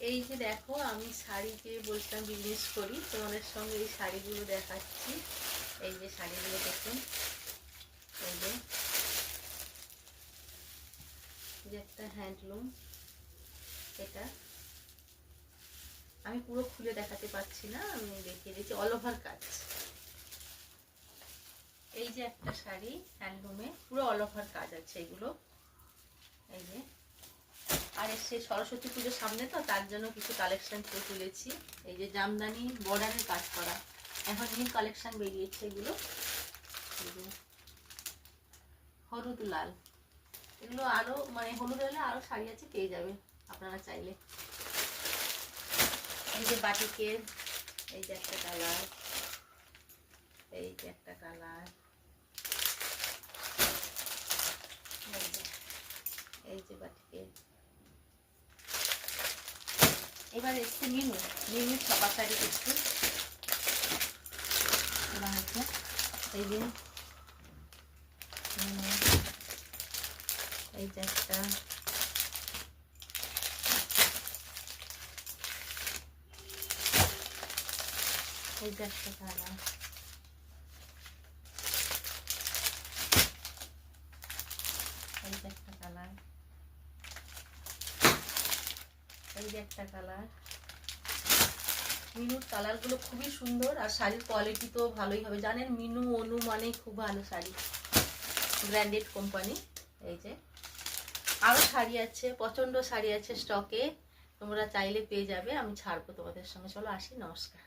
এই যে দেখো, আমি শাড়িতে বলছিলাম বিজনেস করি, তোমাদের সঙ্গে এই শাড়িগুলো দেখাচ্ছি। এই যে শাড়িগুলো দেখুন, এই যে একটা হ্যান্ডলুম, এটা আমি পুরো খুলে দেখাতে পারছি না, আমি দেখিয়ে দিচ্ছি। অল ওভার কাজ। এই যে একটা শাড়ি হ্যান্ডলুমে, পুরো অল ওভার কাজ আছে এগুলো। এই যে, আর এসে সরস্বতী পুজোর সামনে তো, তার জন্য কিছু কালেকশন করে তুলেছি। এই যে জামদানি বর্ডারের কাজ করা, এখন নিউ কালেকশন বেরিয়েছে এগুলো। হলুদ লাল, এগুলো আরো মানে হলুদ হলে আরো শাড়ি আছে, পেয়ে যাবে আপনারা চাইলে। এই যে বাটিকের, এই যে একটা কালার, এই যে একটা কালার, এই যে বাটিকের। এবার এসছে মিনু, মিনু ছাপা শাড়ি একটু হচ্ছে। এই যে এই যে একটা, এই যে একটা কালার, এই যে একটা কালার, এই যে একটা কালার। মিনুর কালারগুলো খুবই সুন্দর, আর শাড়ির কোয়ালিটি তো ভালোই হবে। জানেন মিনু অনু মানে খুব ভালো শাড়ি, ব্র্যান্ডেড কোম্পানি। এই যে আরো শাড়ি আছে, প্রচন্ড শাড়ি আছে স্টকে, তোমরা চাইলে পেয়ে যাবে। আমি ছাড়বো তোমাদের সঙ্গে। চলো আসি, নমস্কার।